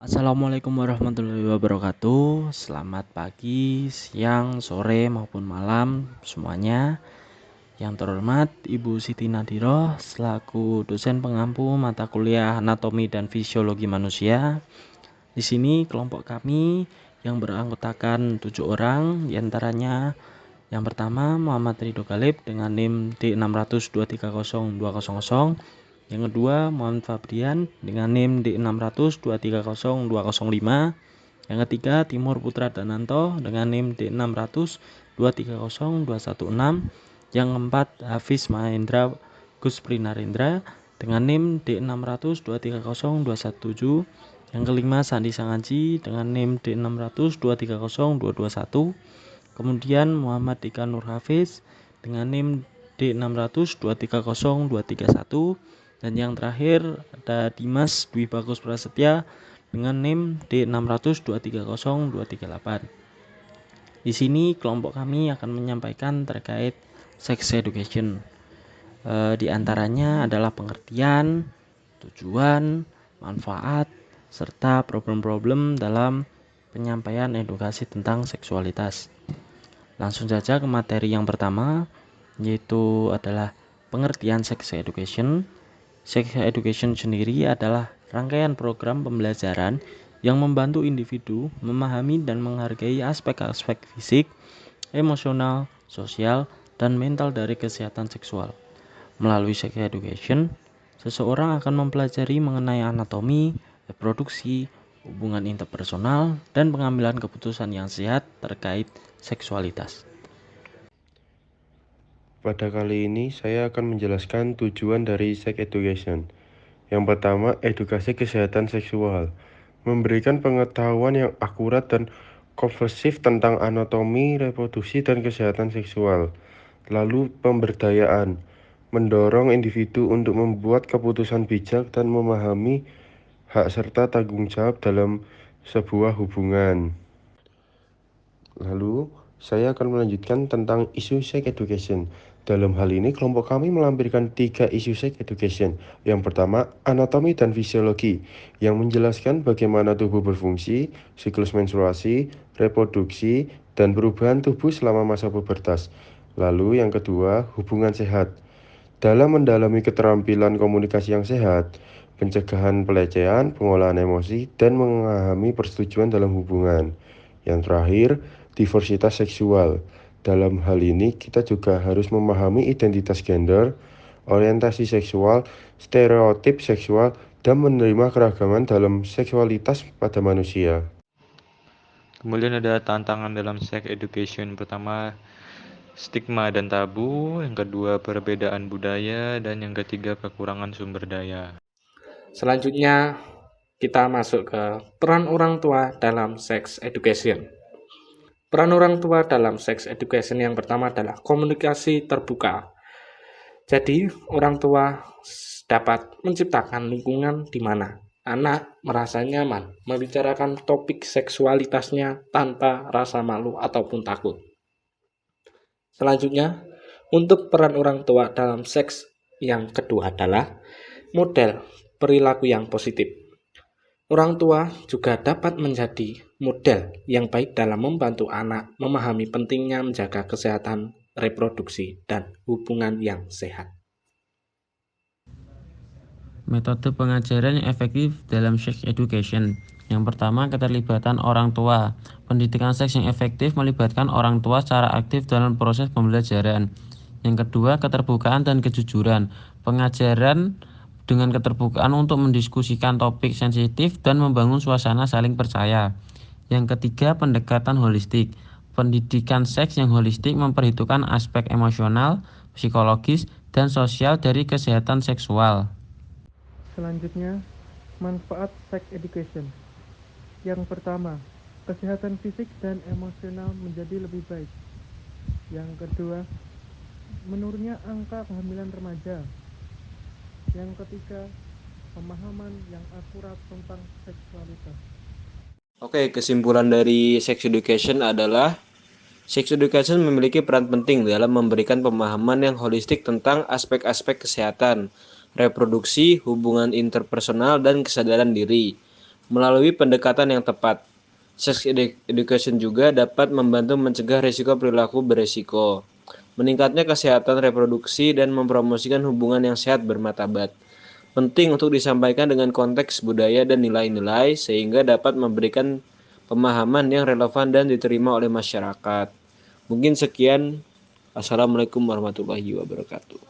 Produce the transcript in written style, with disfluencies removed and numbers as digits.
Assalamualaikum warahmatullahi wabarakatuh. Selamat pagi, siang, sore, maupun malam semuanya. Yang terhormat Ibu Siti Nadiroh selaku dosen pengampu mata kuliah Anatomi dan Fisiologi Manusia. Di sini kelompok kami yang beranggotakan 7 orang, diantaranya yang pertama Muhammad Ridho Galib dengan NIM D600230200. Yang kedua Muhammad Fabrian dengan NIM D600230205. Yang ketiga Timur Putra Dananto dengan NIM D600230216. Yang keempat Hafiz Mahendra Gusprinarendra dengan NIM D600230217. Yang kelima Sandi Sangaji dengan NIM D600230221. Kemudian Muhammad Ika Nur Hafiz dengan NIM D600230231. Dan yang terakhir ada Dimas Dwi Bagus Prasetya dengan NIM D600230238. Di sini kelompok kami akan menyampaikan terkait sex education. Di antaranya adalah pengertian, tujuan, manfaat, serta problem-problem dalam penyampaian edukasi tentang seksualitas. Langsung saja ke materi yang pertama, yaitu adalah pengertian sex education. Sex education sendiri adalah rangkaian program pembelajaran yang membantu individu memahami dan menghargai aspek-aspek fisik, emosional, sosial, dan mental dari kesehatan seksual. Melalui sex education, seseorang akan mempelajari mengenai anatomi, reproduksi, hubungan interpersonal, dan pengambilan keputusan yang sehat terkait seksualitas. Pada kali ini saya akan menjelaskan tujuan dari sex education. Yang pertama, edukasi kesehatan seksual. Memberikan pengetahuan yang akurat dan komprehensif tentang anatomi, reproduksi, dan kesehatan seksual. Lalu pemberdayaan. Mendorong individu untuk membuat keputusan bijak dan memahami hak serta tanggung jawab dalam sebuah hubungan. Lalu, saya akan melanjutkan tentang isu sex education. Dalam hal ini, kelompok kami melampirkan 3 isu sex education. Yang pertama, anatomi dan fisiologi, yang menjelaskan bagaimana tubuh berfungsi, siklus menstruasi, reproduksi, dan perubahan tubuh selama masa pubertas. Lalu yang kedua, hubungan sehat. Dalam mendalami keterampilan komunikasi yang sehat, pencegahan pelecehan, pengolahan emosi, dan memahami persetujuan dalam hubungan. Yang terakhir, diversitas seksual. Dalam hal ini, kita juga harus memahami identitas gender, orientasi seksual, stereotip seksual, dan menerima keragaman dalam seksualitas pada manusia. Kemudian ada tantangan dalam sex education. Pertama, stigma dan tabu. Yang kedua, perbedaan budaya. Dan yang ketiga, kekurangan sumber daya. Selanjutnya, kita masuk ke peran orang tua dalam sex education. Peran orang tua dalam sex education yang pertama adalah komunikasi terbuka. Jadi, orang tua dapat menciptakan lingkungan di mana anak merasa nyaman membicarakan topik seksualitasnya tanpa rasa malu ataupun takut. Selanjutnya, untuk peran orang tua dalam seks yang kedua adalah model perilaku yang positif. Orang tua juga dapat menjadi model yang baik dalam membantu anak memahami pentingnya menjaga kesehatan reproduksi dan hubungan yang sehat. Metode pengajaran yang efektif dalam sex education. Yang pertama, keterlibatan orang tua. Pendidikan seks yang efektif melibatkan orang tua secara aktif dalam proses pembelajaran. Yang kedua, keterbukaan dan kejujuran. Pengajaran dengan keterbukaan untuk mendiskusikan topik sensitif dan membangun suasana saling percaya. Yang ketiga, pendekatan holistik. Pendidikan seks yang holistik memperhitungkan aspek emosional, psikologis, dan sosial dari kesehatan seksual. Selanjutnya, manfaat sex education. Yang pertama, kesehatan fisik dan emosional menjadi lebih baik. Yang kedua, menurunnya angka kehamilan remaja. Yang ketiga, pemahaman yang akurat tentang seksualitas. Oke, kesimpulan dari sex education adalah sex education memiliki peran penting dalam memberikan pemahaman yang holistik tentang aspek-aspek kesehatan, reproduksi, hubungan interpersonal, dan kesadaran diri. melalui pendekatan yang tepat. Sex education juga dapat membantu mencegah risiko perilaku beresiko, meningkatnya kesehatan reproduksi, dan mempromosikan hubungan yang sehat bermartabat. Penting untuk disampaikan dengan konteks budaya dan nilai-nilai sehingga dapat memberikan pemahaman yang relevan dan diterima oleh masyarakat. Mungkin sekian. Assalamualaikum warahmatullahi wabarakatuh.